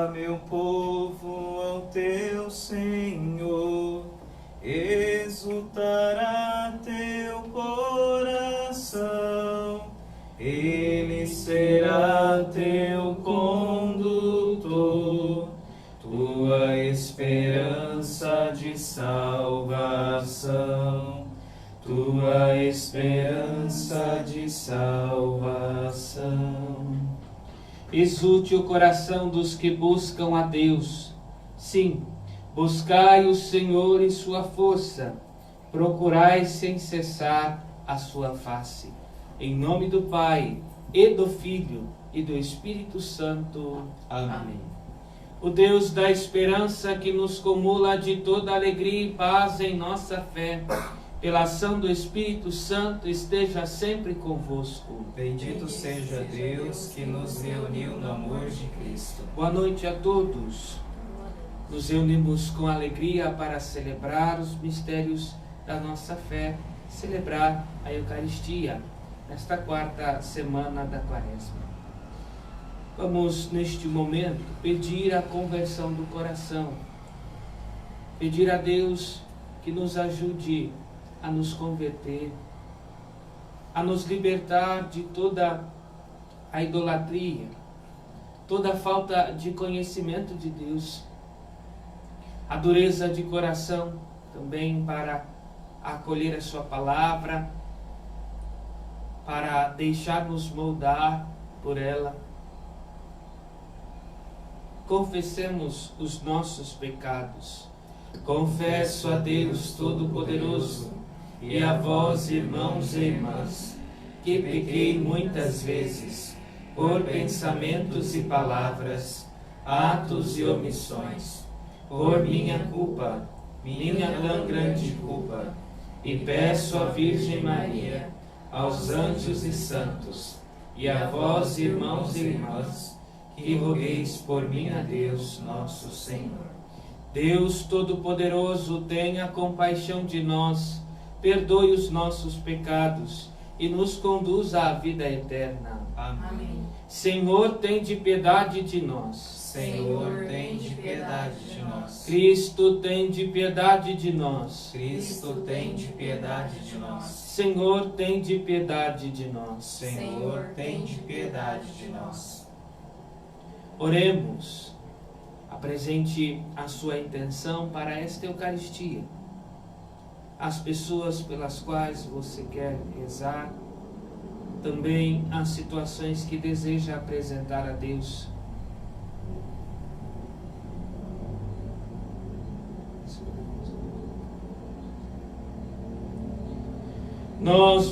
Leva meu povo ao teu Senhor, exultará teu coração, ele será teu condutor, tua esperança de salvação, tua esperança de salvação. Exulte o coração dos que buscam a Deus. Sim, buscai o Senhor em sua força, procurai sem cessar a sua face. Em nome do Pai, e do Filho, e do Espírito Santo. Amém. O Deus da esperança, que nos comula de toda alegria e paz em nossa fé, pela ação do Espírito Santo, esteja sempre convosco. Bendito seja Deus que nos reuniu no amor de Cristo. Boa noite a todos. Nos reunimos com alegria para celebrar os mistérios da nossa fé, celebrar a Eucaristia, nesta quarta semana da Quaresma. Vamos, neste momento, pedir a conversão do coração, pedir a Deus que nos ajude a nos converter, a nos libertar de toda a idolatria, toda a falta de conhecimento de Deus, a dureza de coração também para acolher a sua palavra, para deixar-nos moldar por ela. Confessemos os nossos pecados. Confesso a Deus Todo-Poderoso e a vós, irmãos e irmãs, que pequei muitas vezes, por pensamentos e palavras, atos e omissões, por minha culpa, minha tão grande culpa, e peço à Virgem Maria, aos anjos e santos, e a vós, irmãos e irmãs, que rogueis por mim a Deus nosso Senhor. Deus Todo-Poderoso, tenha compaixão de nós, perdoe os nossos pecados e nos conduza à vida eterna. Amém. Senhor, tende piedade de nós. Senhor, tende piedade de nós. Cristo, tende piedade de nós. Cristo, tende piedade de nós. Senhor, tende piedade de nós. Senhor, tende piedade de nós. Oremos. Apresente a sua intenção para esta Eucaristia. As pessoas pelas quais você quer rezar, também as situações que deseja apresentar a Deus. Nós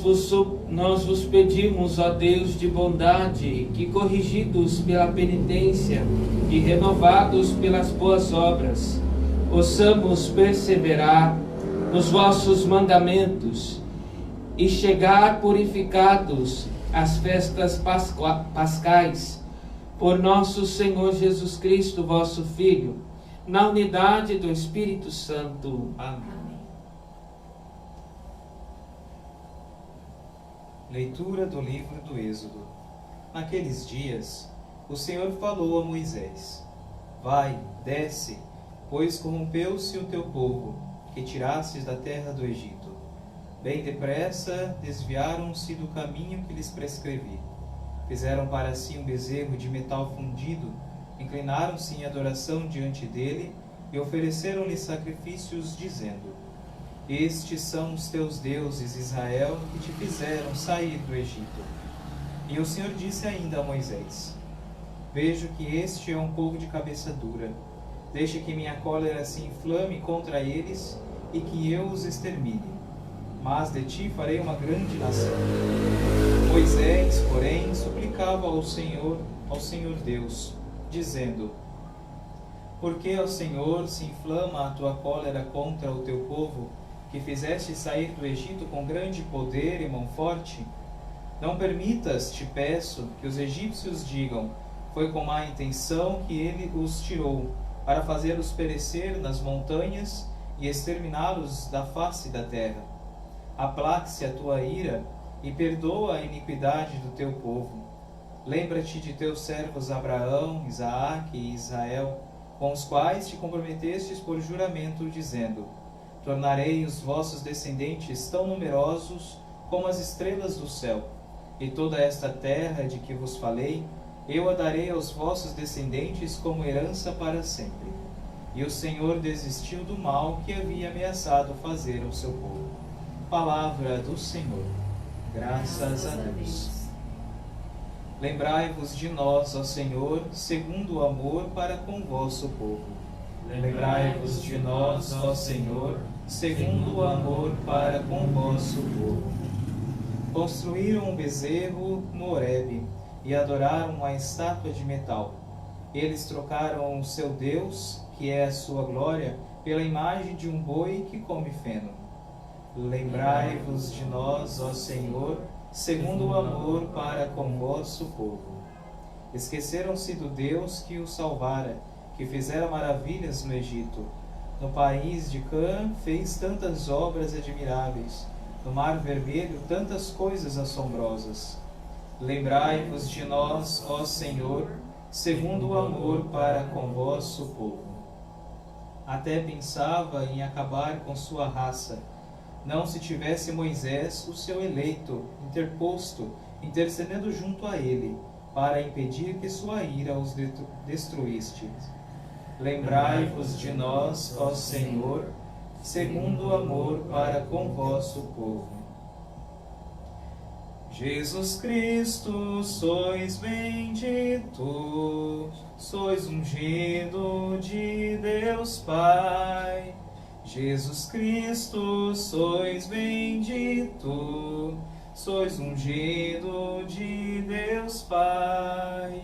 vos pedimos, ó Deus de bondade, que, corrigidos pela penitência e renovados pelas boas obras, possamos perseverar nos vossos mandamentos e chegar purificados às festas pascais, por nosso Senhor Jesus Cristo, vosso Filho, na unidade do Espírito Santo. Amém. Leitura do livro do Êxodo. Naqueles dias, o Senhor falou a Moisés: Vai, desce, pois corrompeu-se o teu povo, que tirastes da terra do Egito. Bem depressa desviaram-se do caminho que lhes prescrevi. Fizeram para si um bezerro de metal fundido, inclinaram-se em adoração diante dele e ofereceram-lhe sacrifícios, dizendo: Estes são os teus deuses, Israel, que te fizeram sair do Egito. E o Senhor disse ainda a Moisés: Vejo que este é um povo de cabeça dura. Deixa que minha cólera se inflame contra eles e que eu os extermine. Mas de ti farei uma grande nação. Moisés, porém, suplicava ao Senhor Deus, dizendo: Por que, ó Senhor, se inflama a tua cólera contra o teu povo, que fizeste sair do Egito com grande poder e mão forte? Não permitas, te peço, que os egípcios digam: foi com má intenção que ele os tirou, para fazê-los perecer nas montanhas e exterminá-los da face da terra. Aplaque-se a tua ira e perdoa a iniquidade do teu povo. Lembra-te de teus servos Abraão, Isaque e Israel, com os quais te comprometestes por juramento, dizendo: tornarei os vossos descendentes tão numerosos como as estrelas do céu, e toda esta terra de que vos falei, eu a darei aos vossos descendentes como herança para sempre. E o Senhor desistiu do mal que havia ameaçado fazer ao seu povo. Palavra do Senhor. Graças a Deus. Lembrai-vos de nós, ó Senhor, segundo o amor para com o vosso povo. Lembrai-vos de nós, ó Senhor, segundo o amor para com o vosso povo. Construíram um bezerro no Horebe e adoraram uma estátua de metal. Eles trocaram o seu Deus, que é a sua glória, pela imagem de um boi que come feno. Lembrai-vos de nós, ó Senhor, segundo o amor para com o vosso povo. Esqueceram-se do Deus que os salvara, que fizera maravilhas no Egito. No país de Cã fez tantas obras admiráveis, no Mar Vermelho tantas coisas assombrosas. Lembrai-vos de nós, ó Senhor, segundo o amor para com o vosso povo. Até pensava em acabar com sua raça, não se tivesse Moisés, o seu eleito, interposto, intercedendo junto a ele, para impedir que sua ira os destruísse. Lembrai-vos de nós, ó Senhor, segundo o amor para com o vosso povo. Jesus Cristo, sois bendito, sois ungido de Deus Pai. Jesus Cristo, sois bendito, sois ungido de Deus Pai.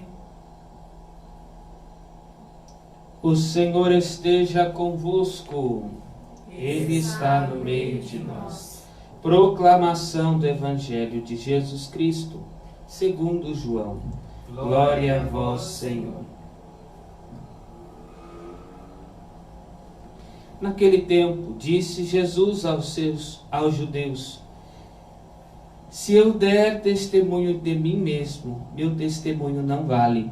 O Senhor esteja convosco, Ele está no meio de nós. Proclamação do Evangelho de Jesus Cristo, segundo João. Glória a vós, Senhor. Naquele tempo, disse Jesus aos judeus: se eu der testemunho de mim mesmo, meu testemunho não vale.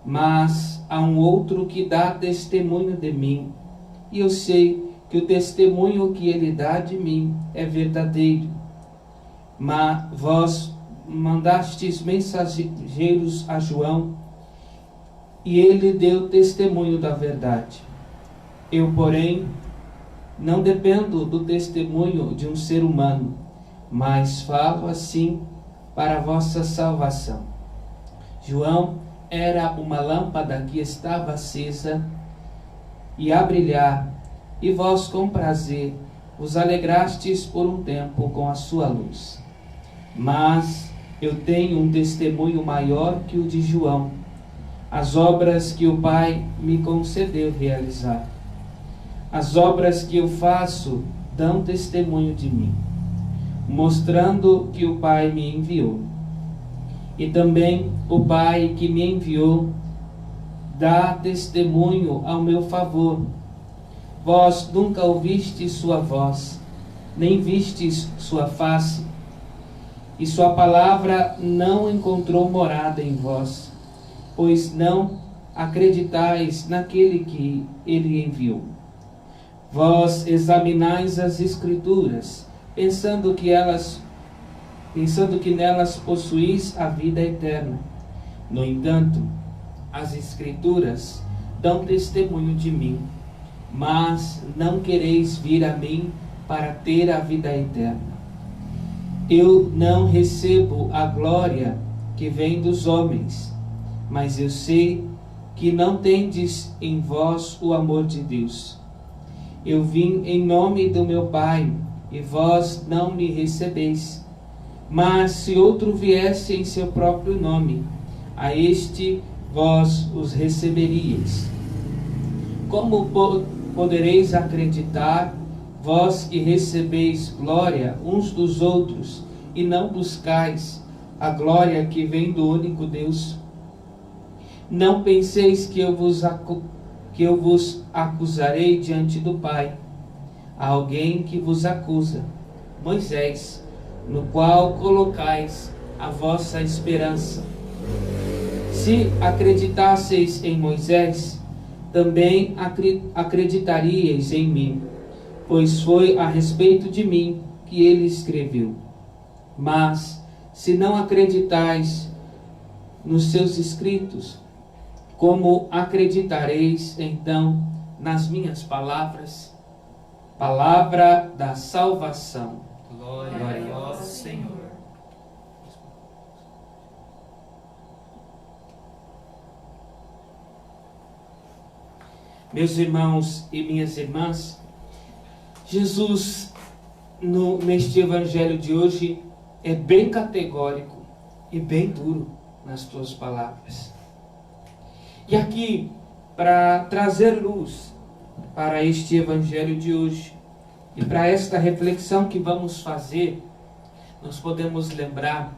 Mas há um outro que dá testemunho de mim, e eu sei que o testemunho que ele dá de mim é verdadeiro. Mas vós mandastes mensageiros a João, e ele deu testemunho da verdade. Eu, porém, não dependo do testemunho de um ser humano, mas falo assim para a vossa salvação. João era uma lâmpada que estava acesa e a brilhar, e vós com prazer vos alegrastes por um tempo com a sua luz. Mas eu tenho um testemunho maior que o de João, as obras que o Pai me concedeu realizar. As obras que eu faço dão testemunho de mim, mostrando que o Pai me enviou. E também o Pai que me enviou dá testemunho ao meu favor. Vós nunca ouvistes sua voz, nem vistes sua face, e sua palavra não encontrou morada em vós, pois não acreditais naquele que ele enviou. Vós examinais as Escrituras, pensando que nelas possuís a vida eterna. No entanto, as Escrituras dão testemunho de mim, mas não quereis vir a mim para ter a vida eterna. Eu não recebo a glória que vem dos homens, mas eu sei que não tendes em vós o amor de Deus. Eu vim em nome do meu Pai, e vós não me recebeis. Mas se outro viesse em seu próprio nome, a este vós os receberíeis. Como podereis acreditar, vós que recebeis glória uns dos outros, e não buscais a glória que vem do único Deus? Não penseis que eu vos acusarei diante do Pai. Há alguém que vos acusa, Moisés, no qual colocais a vossa esperança. se acreditasseis em Moisés, também acreditaríeis em mim, pois foi a respeito de mim que ele escreveu. Mas, se não acreditais nos seus escritos, como acreditareis então nas minhas palavras? Palavra da salvação. Glória a vós, Senhor. Meus irmãos e minhas irmãs, Jesus, neste evangelho de hoje, é bem categórico e bem duro nas suas palavras. E aqui, para trazer luz para este evangelho de hoje e para esta reflexão que vamos fazer, nós podemos lembrar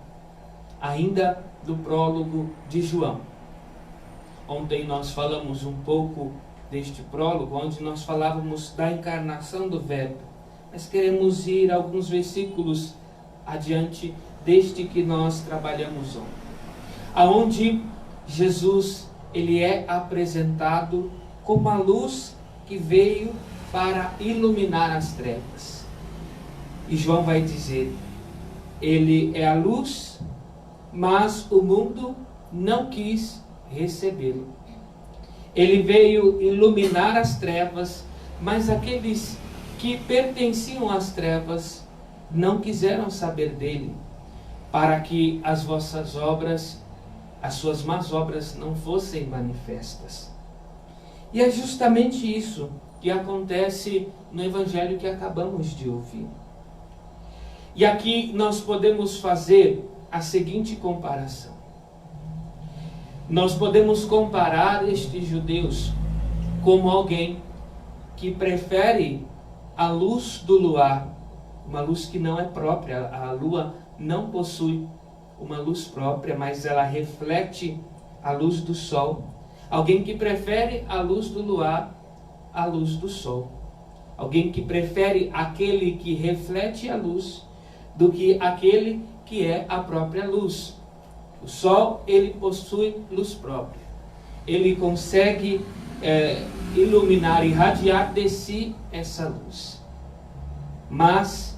ainda do prólogo de João. Ontem nós falamos um pouco deste prólogo, onde nós falávamos da encarnação do Verbo. Mas queremos ir alguns versículos adiante deste que nós trabalhamos ontem, aonde Jesus ele é apresentado como a luz que veio para iluminar as trevas. E João vai dizer: ele é a luz, mas o mundo não quis recebê-lo. Ele veio iluminar as trevas, mas aqueles que pertenciam às trevas não quiseram saber dele, para que as vossas obras, as suas más obras, não fossem manifestas. E é justamente isso que acontece no evangelho que acabamos de ouvir. E aqui nós podemos fazer a seguinte comparação. Nós podemos comparar estes judeus como alguém que prefere a luz do luar, uma luz que não é própria. A lua não possui uma luz própria, mas ela reflete a luz do sol. Alguém que prefere a luz do luar à luz do sol. Alguém que prefere aquele que reflete a luz do que aquele que é a própria luz. O sol, ele possui luz própria. Ele consegue iluminar, irradiar de si essa luz. Mas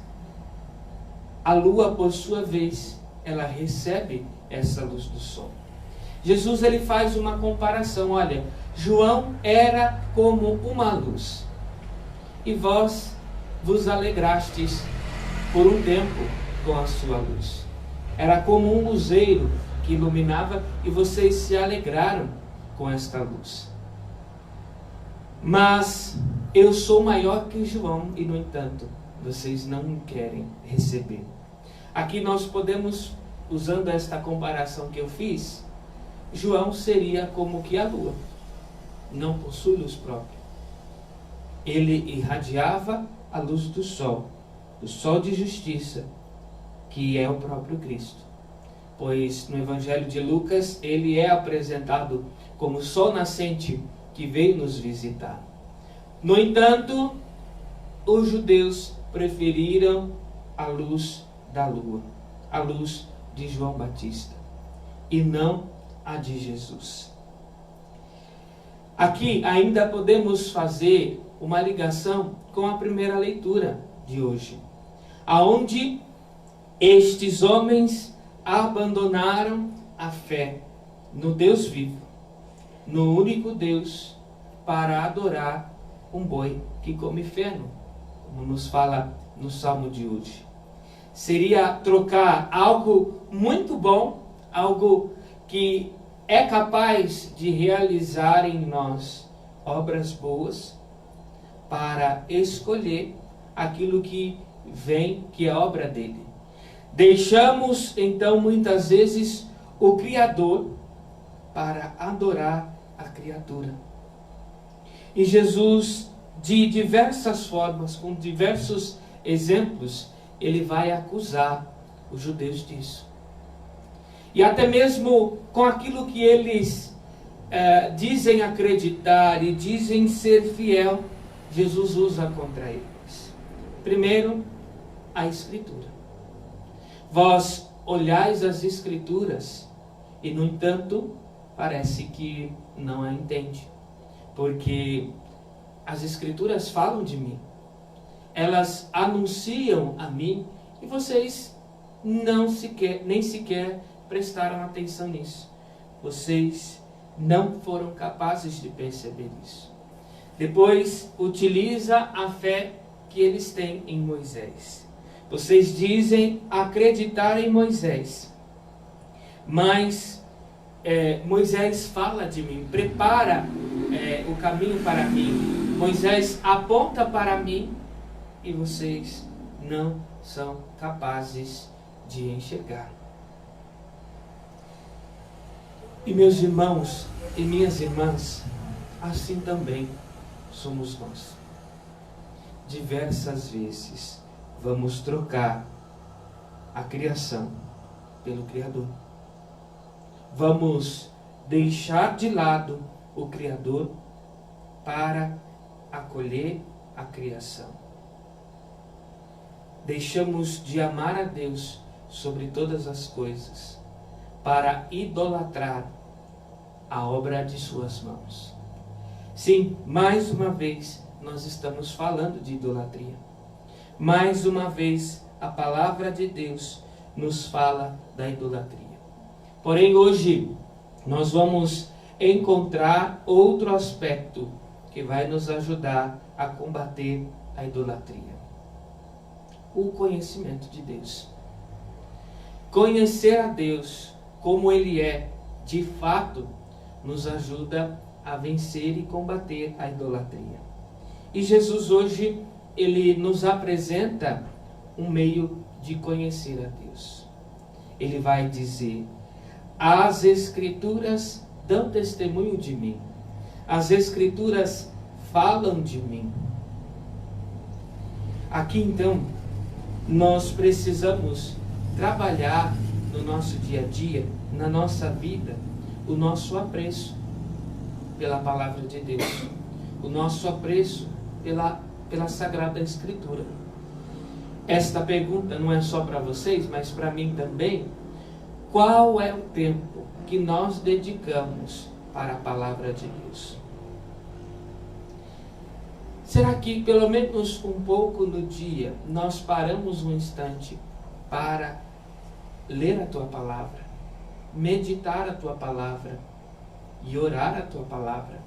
a lua, por sua vez, ela recebe essa luz do sol. Jesus ele faz uma comparação. Olha, João era como uma luz, e vós vos alegrastes por um tempo com a sua luz. Era como um luzeiro que iluminava, e vocês se alegraram com esta luz. Mas eu sou maior que João, e no entanto, vocês não me querem receber. Aqui nós podemos, usando esta comparação que eu fiz, João seria como que a lua, não possui luz própria. Ele irradiava a luz do sol de justiça, que é o próprio Cristo. Pois no Evangelho de Lucas, ele é apresentado como o sol nascente que veio nos visitar. No entanto, os judeus preferiram a luz da lua, a luz de João Batista, e não a de Jesus. Aqui ainda podemos fazer uma ligação com a primeira leitura de hoje, aonde estes homens abandonaram a fé no Deus vivo, no único Deus, para adorar um boi que come feno, como nos fala no Salmo de hoje. Seria trocar algo muito bom, algo que é capaz de realizar em nós obras boas, para escolher aquilo que vem, que é obra dele. Deixamos, então, muitas vezes, o Criador para adorar a criatura. E Jesus, de diversas formas, com diversos exemplos, ele vai acusar os judeus disso. E até mesmo com aquilo que eles dizem acreditar e dizem ser fiel, Jesus usa contra eles. Primeiro, a Escritura. Vós olhais as Escrituras e, no entanto, parece que não a entende, porque as Escrituras falam de mim, elas anunciam a mim, e vocês nem sequer prestaram atenção nisso. Vocês não foram capazes de perceber isso. Depois, utiliza a fé que eles têm em Moisés. Vocês dizem acreditar em Moisés, mas Moisés fala de mim, prepara o caminho para mim. Moisés aponta para mim e vocês não são capazes de enxergar. E meus irmãos e minhas irmãs, assim também somos nós. Diversas vezes vamos trocar a criação pelo Criador. Vamos deixar de lado o Criador para acolher a criação. Deixamos de amar a Deus sobre todas as coisas para idolatrar a obra de suas mãos. Sim, mais uma vez nós estamos falando de idolatria. Mais uma vez a palavra de Deus nos fala da idolatria. Porém, hoje nós vamos encontrar outro aspecto que vai nos ajudar a combater a idolatria. O conhecimento de Deus. Conhecer a Deus como Ele é, de fato, nos ajuda a vencer e combater a idolatria. E Jesus hoje, Ele nos apresenta um meio de conhecer a Deus. Ele vai dizer: as Escrituras dão testemunho de mim. As Escrituras falam de mim. Aqui então, nós precisamos trabalhar no nosso dia a dia, na nossa vida, o nosso apreço pela palavra de Deus, o nosso apreço pela Sagrada Escritura. Esta pergunta não é só para vocês, mas para mim também. Qual é o tempo que nós dedicamos para a palavra de Deus? Será que pelo menos um pouco no dia nós paramos um instante para ler a Tua palavra, meditar a Tua palavra e orar a Tua palavra?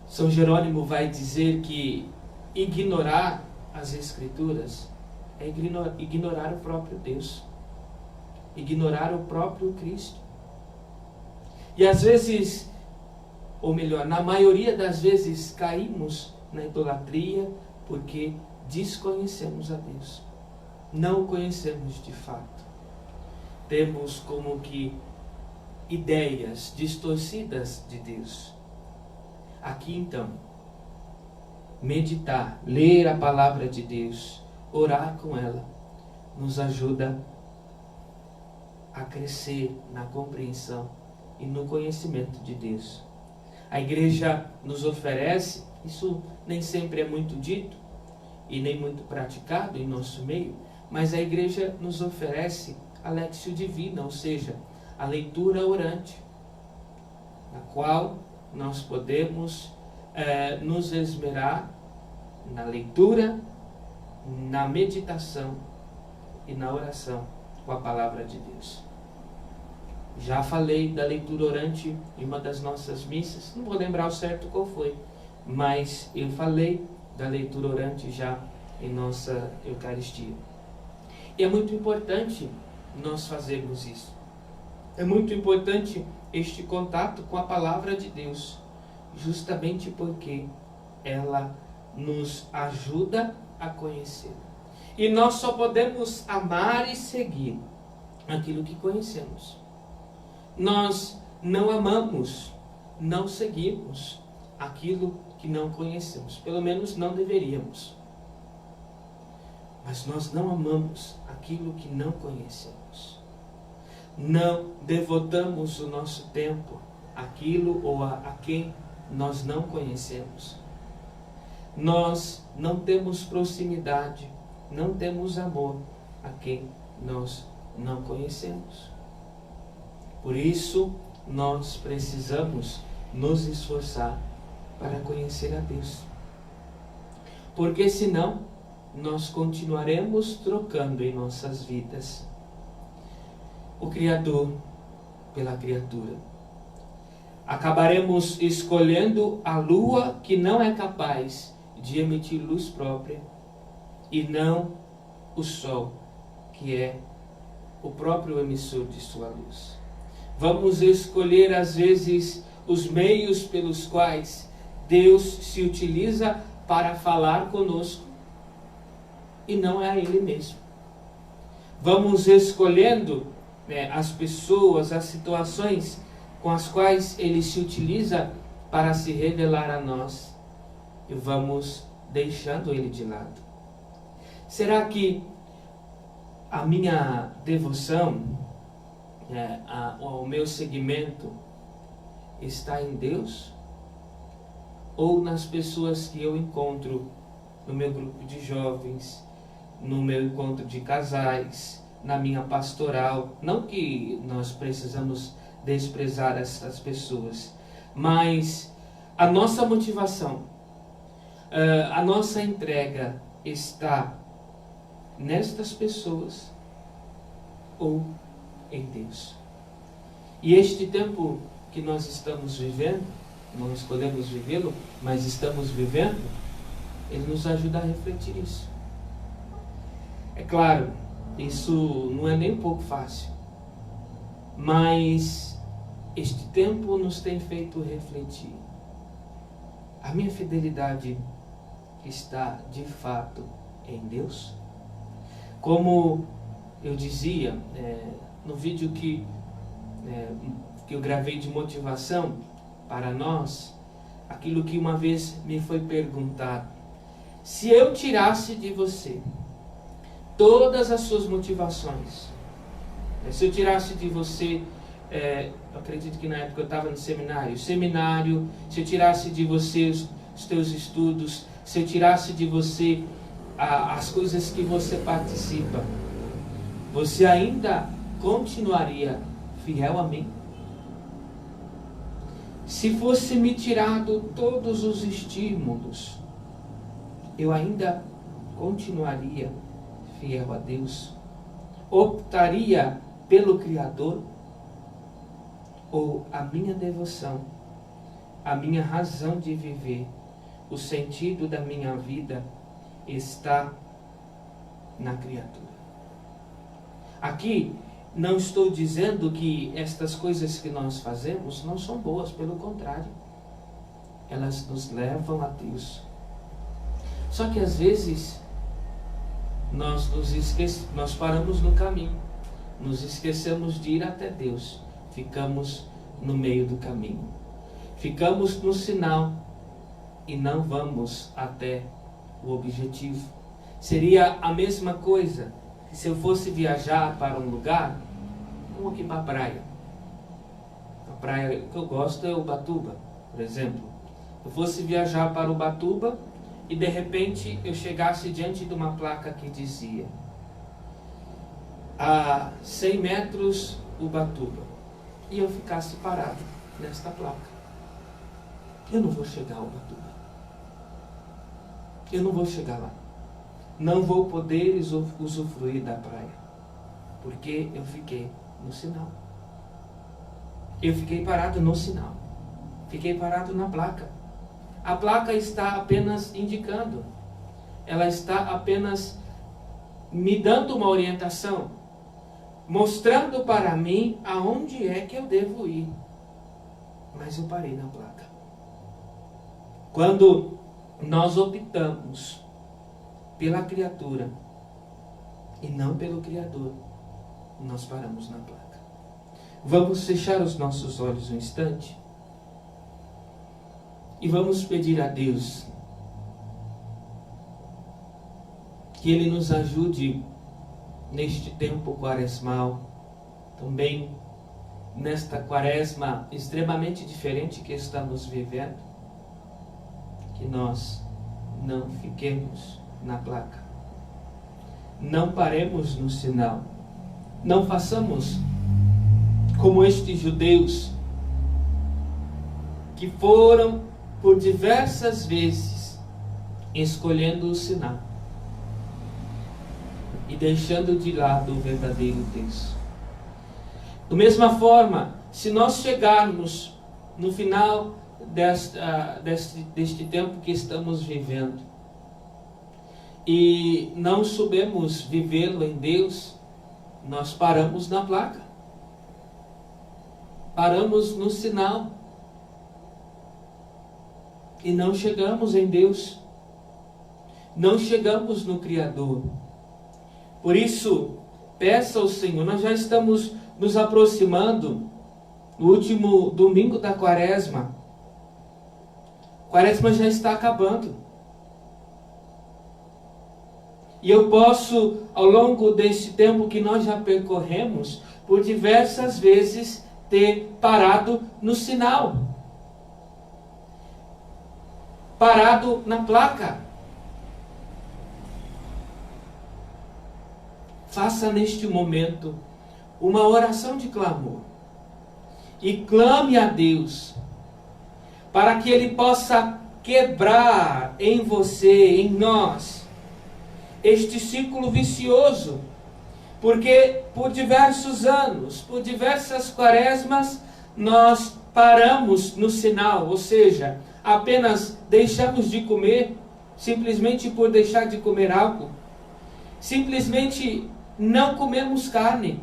São Jerônimo vai dizer que ignorar as Escrituras é ignorar o próprio Deus, ignorar o próprio Cristo. E às vezes, ou melhor, na maioria das vezes, caímos na idolatria porque desconhecemos a Deus. Não o conhecemos de fato. Temos como que ideias distorcidas de Deus. Aqui então, meditar, ler a palavra de Deus, orar com ela, nos ajuda a crescer na compreensão e no conhecimento de Deus. A igreja nos oferece, isso nem sempre é muito dito e nem muito praticado em nosso meio, mas a igreja nos oferece a Lectio Divina, ou seja, a leitura orante, na qual nós podemos nos esmerar na leitura, na meditação e na oração com a palavra de Deus. Já falei da leitura orante em uma das nossas missas, não vou lembrar o certo qual foi, mas eu falei da leitura orante já em nossa Eucaristia. E é muito importante nós fazermos isso. É muito importante este contato com a palavra de Deus, justamente porque ela nos ajuda a conhecer. E nós só podemos amar e seguir aquilo que conhecemos. Nós não amamos, não seguimos aquilo que não conhecemos. Pelo menos não deveríamos. Mas nós não amamos aquilo que não conhecemos. Não devotamos o nosso tempo àquilo ou a quem nós não conhecemos. Nós não temos proximidade, não temos amor a quem nós não conhecemos. Por isso, nós precisamos nos esforçar para conhecer a Deus. Porque senão, nós continuaremos trocando em nossas vidas o Criador pela criatura. Acabaremos escolhendo a lua que não é capaz de emitir luz própria e não o sol, que é o próprio emissor de sua luz. Vamos escolher às vezes os meios pelos quais Deus se utiliza para falar conosco e não é a Ele mesmo. Vamos escolhendo as pessoas, as situações com as quais Ele se utiliza para se revelar a nós e vamos deixando Ele de lado. Será que a minha devoção, o meu seguimento está em Deus? Ou nas pessoas que eu encontro no meu grupo de jovens, no meu encontro de casais, na minha pastoral? Não que nós precisamos desprezar essas pessoas, mas a nossa motivação, a nossa entrega está nestas pessoas ou em Deus? E este tempo que nós estamos vivendo, não escolhemos vivê-lo, mas estamos vivendo, ele nos ajuda a refletir isso. É claro, isso não é nem um pouco fácil, mas este tempo nos tem feito refletir. A minha fidelidade está de fato em Deus? Como eu dizia no vídeo que eu gravei de motivação para nós, aquilo que uma vez me foi perguntado: se eu tirasse de você todas as suas motivações, se eu tirasse de você, eu acredito que na época eu estava no seminário, se eu tirasse de você os teus estudos, se eu tirasse de você as coisas que você participa, você ainda continuaria fiel a mim? Se fosse me tirado todos os estímulos, eu ainda continuaria fiel a Deus? Optaria pelo Criador? Ou a minha devoção, a minha razão de viver, o sentido da minha vida está na criatura? Aqui não estou dizendo que estas coisas que nós fazemos não são boas, pelo contrário, elas nos levam a Deus. Só que às vezes nós paramos no caminho, nos esquecemos de ir até Deus, ficamos no meio do caminho, ficamos no sinal e não vamos até o objetivo. Seria a mesma coisa que se eu fosse viajar para um lugar, como aqui para a praia. A praia que eu gosto é Ubatuba, por exemplo. Eu fosse viajar para Ubatuba e de repente eu chegasse diante de uma placa que dizia: a 100 metros Ubatuba, e eu ficasse parado nesta placa. Eu não vou chegar a Ubatuba. Eu não vou chegar lá. Não vou poder usufruir da praia, porque eu fiquei no sinal. Eu fiquei parado no sinal. Fiquei parado na placa. A placa está apenas indicando. Ela está apenas me dando uma orientação, mostrando para mim aonde é que eu devo ir. Mas eu parei na placa. Quando nós optamos pela criatura e não pelo Criador, nós paramos na placa. Vamos fechar os nossos olhos um instante e vamos pedir a Deus que Ele nos ajude neste tempo quaresmal, também nesta quaresma extremamente diferente que estamos vivendo, que nós não fiquemos na placa, não paremos no sinal, não façamos como estes judeus que foram por diversas vezes escolhendo o sinal e deixando de lado o verdadeiro Deus. Da mesma forma, se nós chegarmos no final deste tempo que estamos vivendo e não soubermos vivê-lo em Deus, nós paramos na placa, paramos no sinal e não chegamos em Deus, não chegamos no Criador. Por isso, peça ao Senhor. Nós já estamos nos aproximando no último domingo da Quaresma. Quaresma já está acabando. E eu posso, ao longo deste tempo que nós já percorremos, por diversas vezes ter parado no sinal, parado na placa. Faça neste momento uma oração de clamor e clame a Deus para que Ele possa quebrar em você, em nós, este círculo vicioso, porque por diversos anos, por diversas quaresmas, nós paramos no sinal, ou seja, apenas deixamos de comer, simplesmente por deixar de comer algo, simplesmente não comemos carne,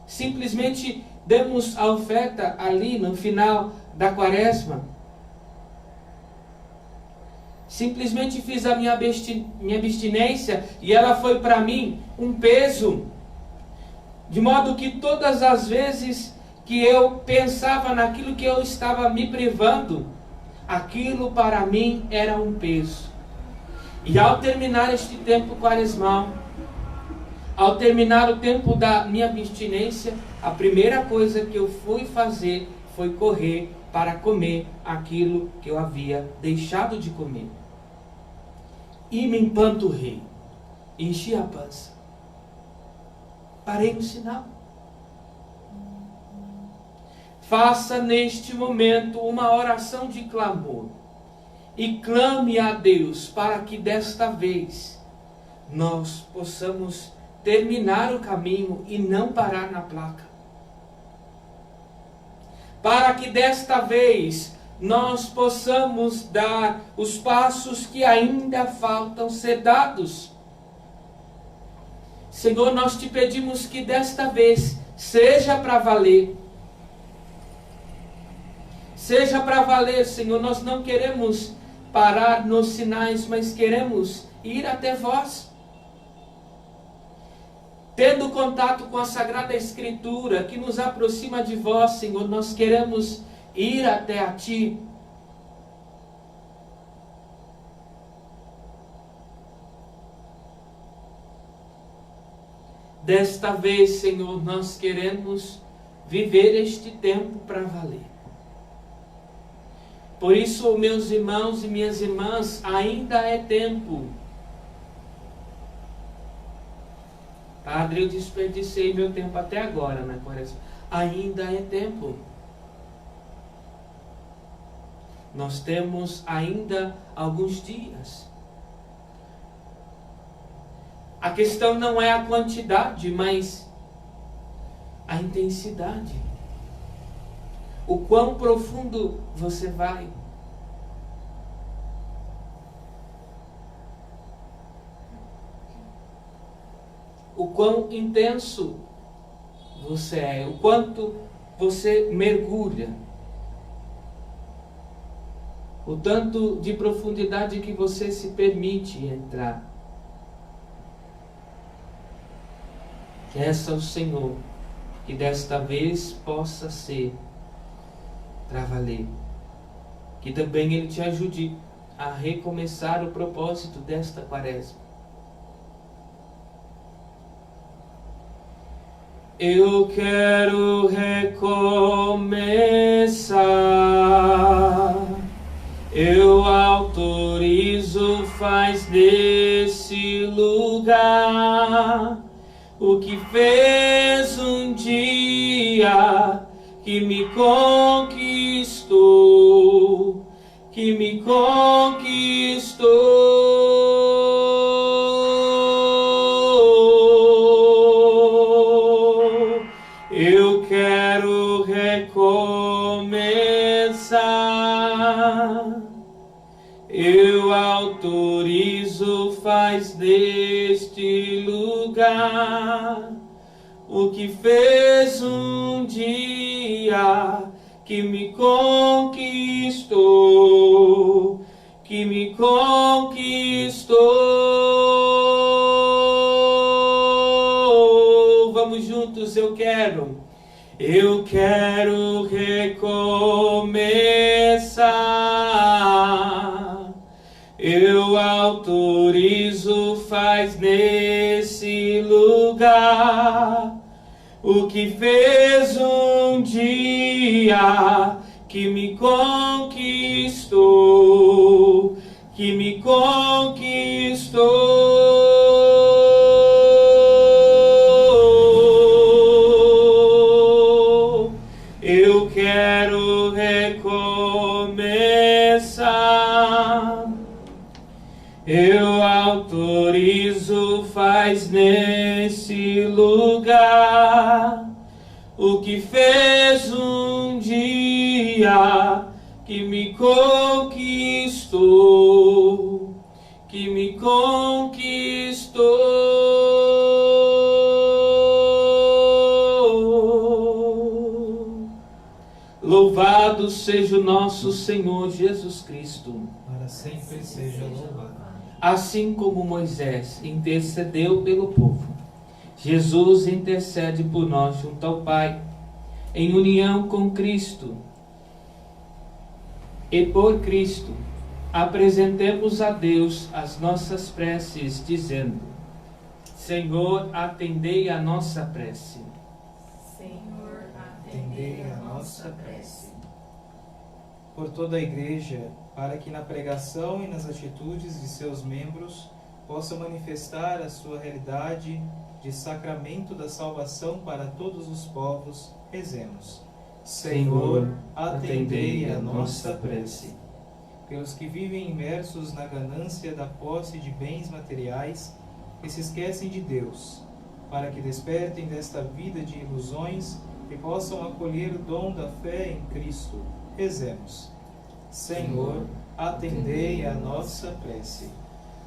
simplesmente demos a oferta ali no final da quaresma, simplesmente fiz a minha abstinência e ela foi para mim um peso, de modo que todas as vezes que eu pensava naquilo que eu estava me privando, aquilo para mim era um peso. E ao terminar este tempo quaresmal, ao terminar o tempo da minha abstinência, a primeira coisa que eu fui fazer foi correr para comer aquilo que eu havia deixado de comer. E me empanturrei, enchi a pança, parei no sinal. Faça neste momento uma oração de clamor e clame a Deus para que desta vez nós possamos terminar o caminho e não parar na placa. Para que desta vez nós possamos dar os passos que ainda faltam ser dados. Senhor, nós te pedimos que desta vez seja para valer. Seja para valer, Senhor. Nós não queremos parar nos sinais, mas queremos ir até vós. Tendo contato com a Sagrada Escritura, que nos aproxima de vós, Senhor, nós queremos ir até a Ti. Desta vez, Senhor, nós queremos viver este tempo para valer. Por isso, meus irmãos e minhas irmãs, ainda é tempo. Padre, eu desperdicei meu tempo até agora na quaresma. Ainda é tempo. Nós temos ainda alguns dias. A questão não é a quantidade, mas a intensidade. O quão profundo você vai. O quão intenso você é, o quanto você mergulha, o tanto de profundidade que você se permite entrar. Peça ao Senhor que desta vez possa ser para valer, que também Ele te ajude a recomeçar o propósito desta quaresma. Eu quero recomeçar, eu autorizo, faz desse lugar o que fez um dia que me conquistou, que me conquistou. Eu quero recomeçar. Eu autorizo, faz deste lugar o que fez um dia que me conquistou, que me conquistou. Vamos juntos, eu quero recomeçar. Eu autorizo, faz nesse lugar o que fez um dia que me conquistou, que me conquistou. Eu quero recomeçar. Eu autorizo, faz nesse lugar o que fez um dia que me conquistou, que me conquistou. Louvado seja o nosso Senhor Jesus Cristo. Para sempre seja louvado. Assim como Moisés intercedeu pelo povo, Jesus intercede por nós junto ao Pai, em união com Cristo. E por Cristo, apresentemos a Deus as nossas preces, dizendo: Senhor, atendei a nossa prece. Senhor, atendei a nossa prece. Por toda a Igreja, para que na pregação e nas atitudes de seus membros possa manifestar a sua realidade de sacramento da salvação para todos os povos, rezemos. Senhor, atendei a nossa prece. Pelos que vivem imersos na ganância da posse de bens materiais e se esquecem de Deus, para que despertem desta vida de ilusões e possam acolher o dom da fé em Cristo, rezemos. Senhor, atendei a nossa prece.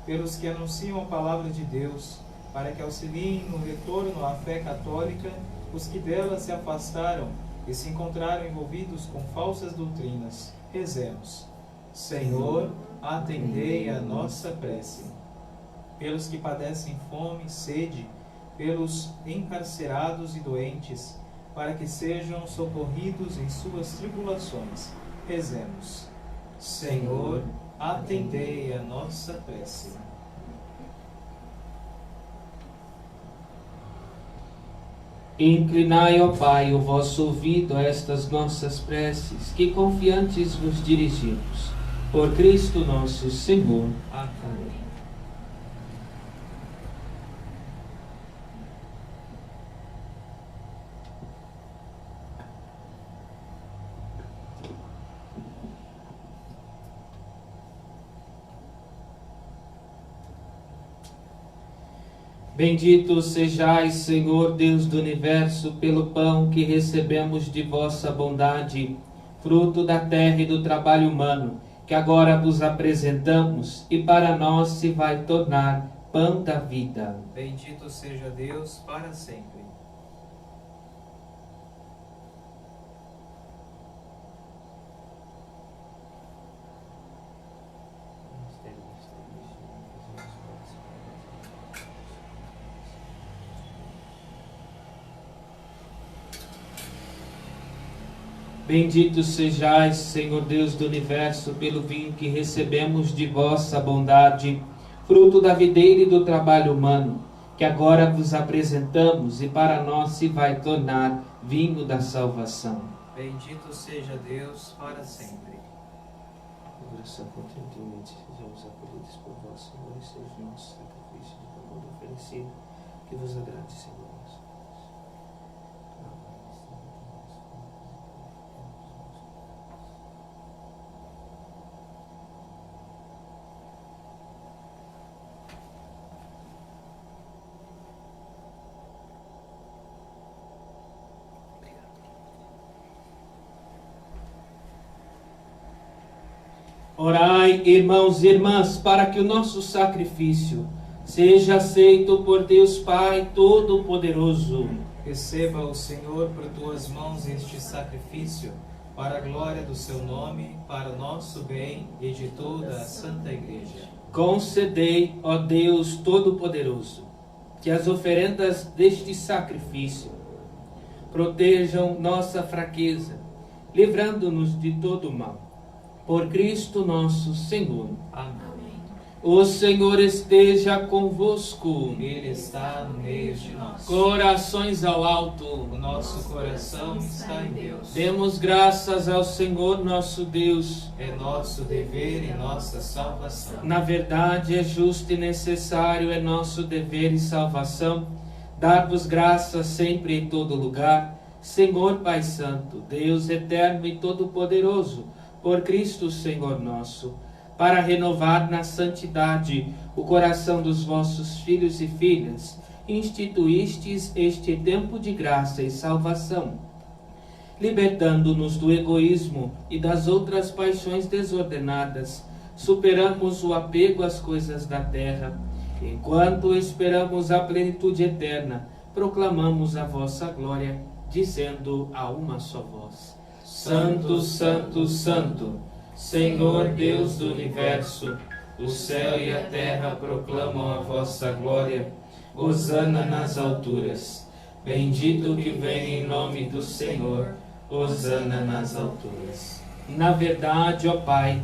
Pelos que anunciam a palavra de Deus, para que auxiliem no retorno à fé católica os que dela se afastaram e se encontraram envolvidos com falsas doutrinas, rezemos. Senhor, atendei a nossa prece. Pelos que padecem fome e sede, pelos encarcerados e doentes, para que sejam socorridos em suas tribulações, rezemos. Senhor, atendei a nossa prece. Inclinai, ó Pai, o vosso ouvido a estas nossas preces, que confiantes vos dirigimos. Por Cristo nosso Senhor. Amém. Bendito sejais, Senhor Deus do Universo, pelo pão que recebemos de vossa bondade, fruto da terra e do trabalho humano, que agora vos apresentamos e para nós se vai tornar pão da vida. Bendito seja Deus para sempre. Bendito sejais, Senhor Deus do Universo, pelo vinho que recebemos de vossa bondade, fruto da videira e do trabalho humano, que agora vos apresentamos e para nós se vai tornar vinho da salvação. Bendito seja Deus para sempre. Oração contentemente sejamos acolhidos por vós, Senhor, e seja o nosso sacrifício de amor oferecido que vos agrade, Senhor. Orai, irmãos e irmãs, para que o nosso sacrifício seja aceito por Deus Pai Todo-Poderoso. Receba o Senhor por tuas mãos este sacrifício, para a glória do seu nome, para o nosso bem e de toda a Santa Igreja. Concedei, ó Deus Todo-Poderoso, que as oferendas deste sacrifício protejam nossa fraqueza, livrando-nos de todo mal. Por Cristo nosso Senhor. Amém. O Senhor esteja convosco. Ele está no meio de nós. Corações ao alto. O nosso coração está em Deus. Demos graças ao Senhor nosso Deus. É nosso dever e nossa salvação. Na verdade, é justo e necessário, é nosso dever e salvação, dar-vos graças sempre e em todo lugar, Senhor Pai Santo, Deus eterno e todo-poderoso, por Cristo Senhor nosso, para renovar na santidade o coração dos vossos filhos e filhas, instituístes este tempo de graça e salvação, libertando-nos do egoísmo e das outras paixões desordenadas, superamos o apego às coisas da terra. Enquanto esperamos a plenitude eterna, proclamamos a vossa glória, dizendo a uma só voz: Santo, Santo, Santo, Senhor Deus do Universo, o céu e a terra proclamam a vossa glória. Hosana nas alturas. Bendito que vem em nome do Senhor. Hosana nas alturas. Na verdade, ó Pai,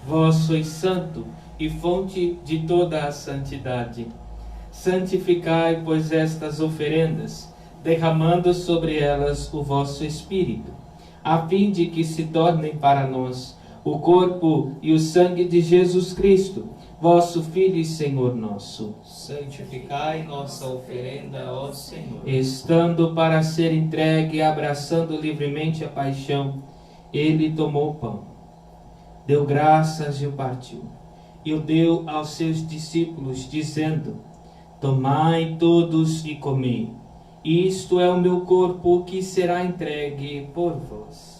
vós sois santo e fonte de toda a santidade. Santificai, pois, estas oferendas, derramando sobre elas o vosso Espírito, a fim de que se tornem para nós o corpo e o sangue de Jesus Cristo, vosso Filho e Senhor nosso. Santificai nossa oferenda, ó Senhor. Estando para ser entregue e abraçando livremente a paixão, ele tomou o pão, deu graças e o partiu, e o deu aos seus discípulos, dizendo: Tomai todos e comei. Isto é o meu corpo que será entregue por vós.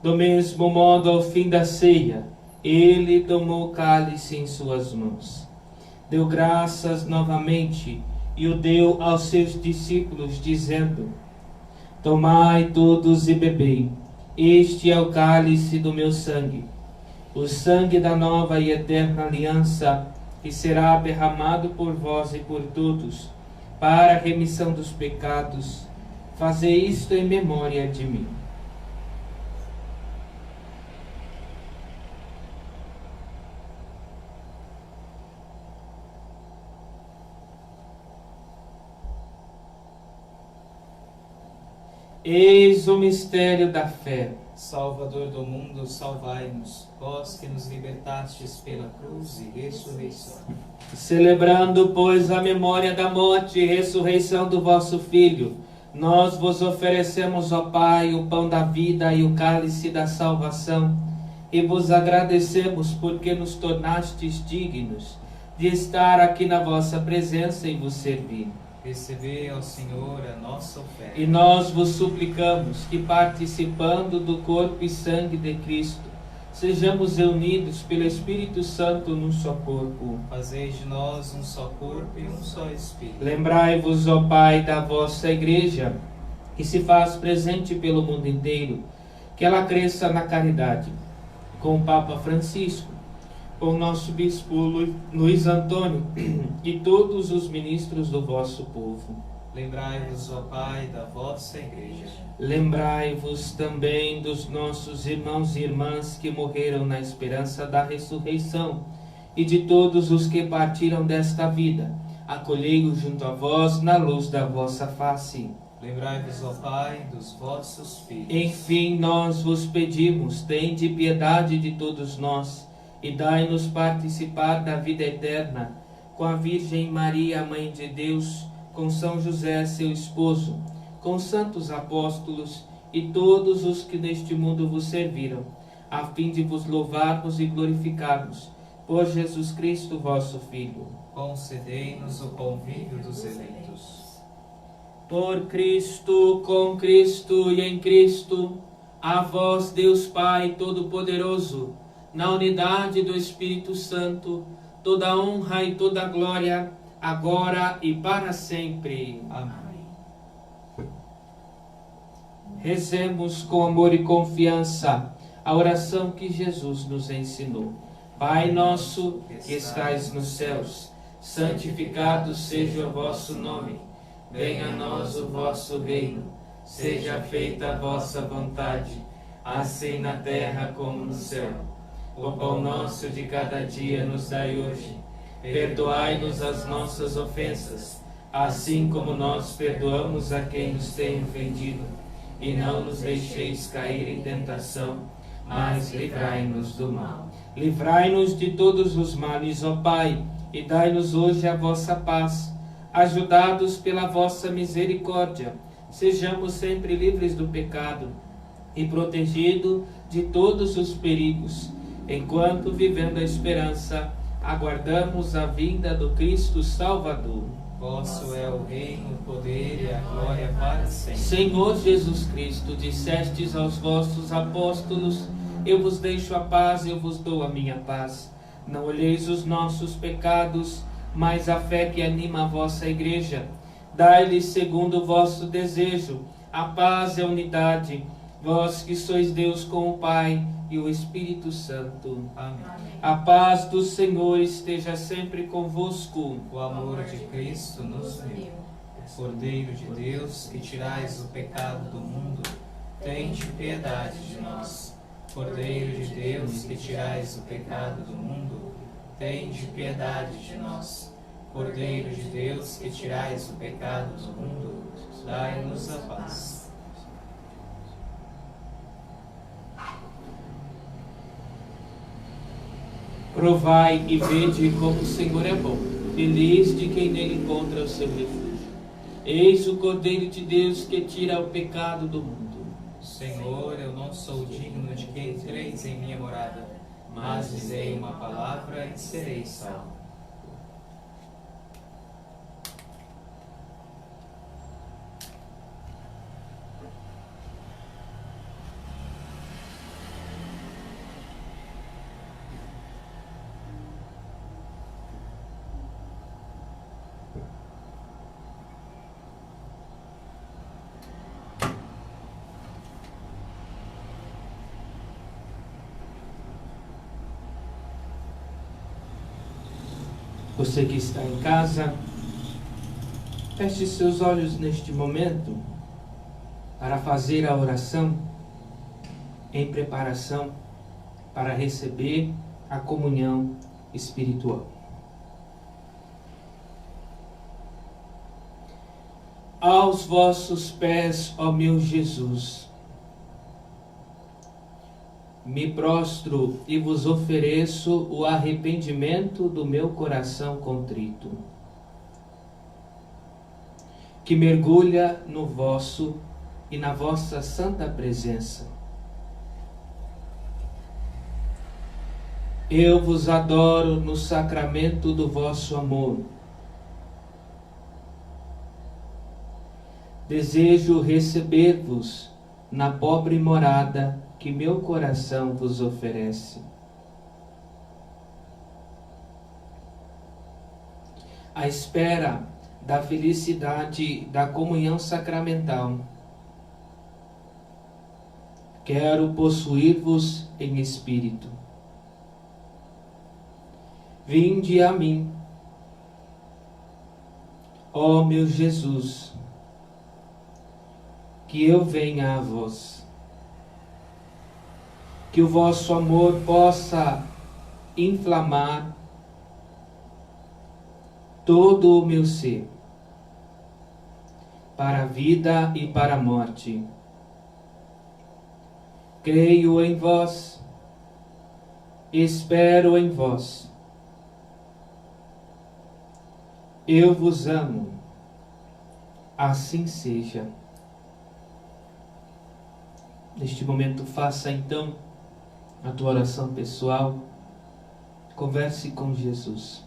Do mesmo modo, ao fim da ceia, ele tomou o cálice em suas mãos, deu graças novamente e o deu aos seus discípulos, dizendo: Tomai todos e bebei, este é o cálice do meu sangue, o sangue da nova e eterna aliança, que será derramado por vós e por todos, para a remissão dos pecados. Fazei isto em memória de mim. Eis o mistério da fé. Salvador do mundo, salvai-nos, vós que nos libertastes pela cruz e ressurreição. Celebrando, pois, a memória da morte e ressurreição do vosso Filho, nós vos oferecemos, ó Pai, o pão da vida e o cálice da salvação, e vos agradecemos porque nos tornastes dignos de estar aqui na vossa presença e vos servir. Recebei, ó Senhor, a nossa oferta. E nós vos suplicamos que, participando do corpo e sangue de Cristo, sejamos reunidos pelo Espírito Santo num só corpo. Fazei de nós um só corpo e um só Espírito. Lembrai-vos, ó Pai, da vossa Igreja, que se faz presente pelo mundo inteiro, que ela cresça na caridade, com o Papa Francisco, com o nosso Bispo Luiz Antônio e todos os ministros do vosso povo. Lembrai-vos, ó Pai, da vossa Igreja. Lembrai-vos também dos nossos irmãos e irmãs que morreram na esperança da ressurreição e de todos os que partiram desta vida, acolhei-o junto a vós na luz da vossa face. Lembrai-vos, ó Pai, dos vossos filhos. Enfim, nós vos pedimos, tende piedade de todos nós e dai-nos participar da vida eterna, com a Virgem Maria, Mãe de Deus, com São José, seu esposo, com santos apóstolos e todos os que neste mundo vos serviram, a fim de vos louvarmos e glorificarmos, por Jesus Cristo, vosso Filho. Concedei-nos o convívio dos eleitos. Por Cristo, com Cristo e em Cristo, a vós, Deus Pai Todo-Poderoso, na unidade do Espírito Santo, toda honra e toda glória, agora e para sempre. Amém. Rezemos com amor e confiança a oração que Jesus nos ensinou. Pai nosso, que estais nos céus, santificado seja o vosso nome. Venha a nós o vosso reino, seja feita a vossa vontade, assim na terra como no céu. O pão nosso de cada dia nos dai hoje. Perdoai-nos as nossas ofensas, assim como nós perdoamos a quem nos tem ofendido. E não nos deixeis cair em tentação, mas livrai-nos do mal. Livrai-nos de todos os males, ó Pai, e dai-nos hoje a vossa paz. Ajudados pela vossa misericórdia, sejamos sempre livres do pecado e protegidos de todos os perigos, enquanto, vivendo a esperança, aguardamos a vinda do Cristo Salvador. Vosso é o reino, o poder e a glória para sempre. Senhor Jesus Cristo, dissestes aos vossos apóstolos: eu vos deixo a paz, eu vos dou a minha paz. Não olheis os nossos pecados, mas a fé que anima a vossa igreja. Dai-lhes segundo o vosso desejo a paz e a unidade, vós que sois Deus com o Pai e o Espírito Santo. Amém. A paz do Senhor esteja sempre convosco. O amor de Cristo nos uniu. Cordeiro de Deus, que tirais o pecado do mundo, tende piedade de nós. Cordeiro de Deus, que tirais o pecado do mundo, tende piedade de nós. Cordeiro de Deus, que tirais o pecado do mundo, dai-nos a paz. Provai e vede como o Senhor é bom. Feliz de quem nele encontra o seu refúgio. Eis o Cordeiro de Deus que tira o pecado do mundo. Senhor, eu não sou digno de que entreis em minha morada, mas dizei uma palavra e serei salvo. Você que está em casa, feche seus olhos neste momento para fazer a oração em preparação para receber a comunhão espiritual. Aos vossos pés, ó meu Jesus, me prostro e vos ofereço o arrependimento do meu coração contrito, que mergulha no vosso e na vossa santa presença. Eu vos adoro no sacramento do vosso amor. Desejo receber-vos na pobre morada que meu coração vos oferece. À espera da felicidade da comunhão sacramental, quero possuir-vos em espírito. Vinde a mim, ó meu Jesus, que eu venha a vós. Que o vosso amor possa inflamar todo o meu ser, para a vida e para a morte. Creio em vós, espero em vós. Eu vos amo, assim seja. Neste momento, faça então a tua oração pessoal, converse com Jesus.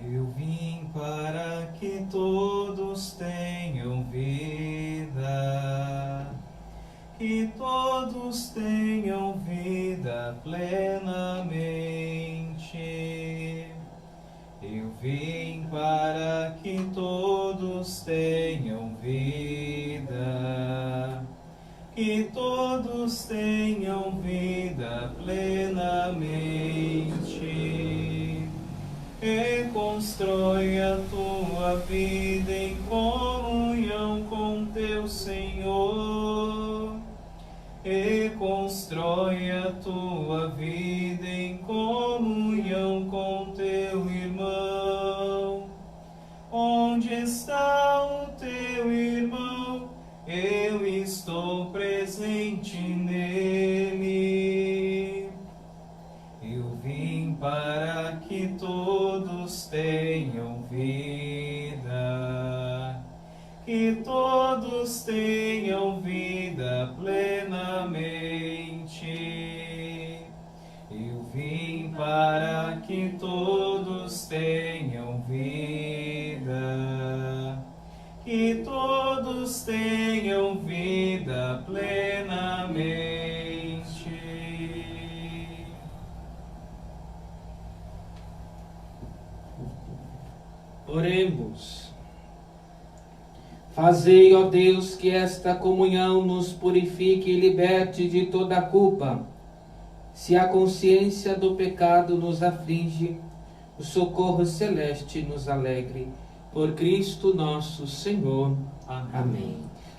Eu vim para que todos tenham vida, que todos tenham vida plenamente. Eu vim para que todos tenham vida, que todos tenham vida plenamente. Reconstrói a tua vida em comunhão com teu Senhor. Reconstrói a tua vida em comunhão com teu irmão. Onde está o teu irmão? Eu estou presente nele. Eu vim para que todos tenham vida, que todos tenham vida plenamente. Eu vim para que todos tenham vida, que todos tenham vida plenamente. Oremos. Fazei, ó Deus, que esta comunhão nos purifique e liberte de toda a culpa. Se a consciência do pecado nos aflige, o socorro celeste nos alegre. Por Cristo nosso Senhor. Amém.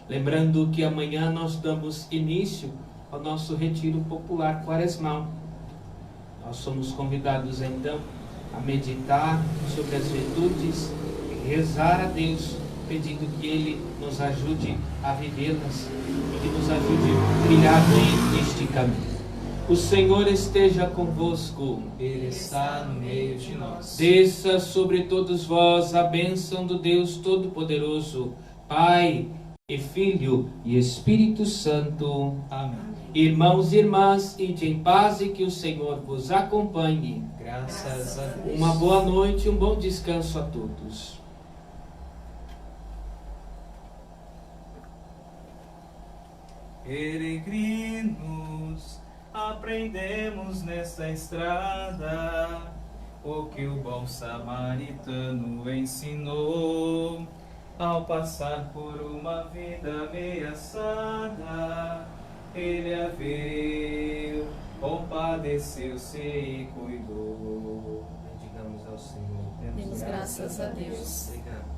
Lembrando que amanhã nós damos início ao nosso retiro popular quaresmal. Nós somos convidados então a meditar sobre as virtudes e rezar a Deus, pedindo que Ele nos ajude a vivê-las e que nos ajude a trilhar bem este caminho. O Senhor esteja convosco. Ele está no meio de nós. Desça sobre todos vós a bênção do Deus Todo-Poderoso, Pai e Filho e Espírito Santo. Amém. Irmãos e irmãs, ide em paz e que o Senhor vos acompanhe. Graças a Deus. Uma boa noite e um bom descanso a todos. Peregrinos, aprendemos nesta estrada o que o bom samaritano ensinou. Ao passar por uma vida ameaçada, ele a viu, compadeceu-se e cuidou. Graças a Deus. Obrigado.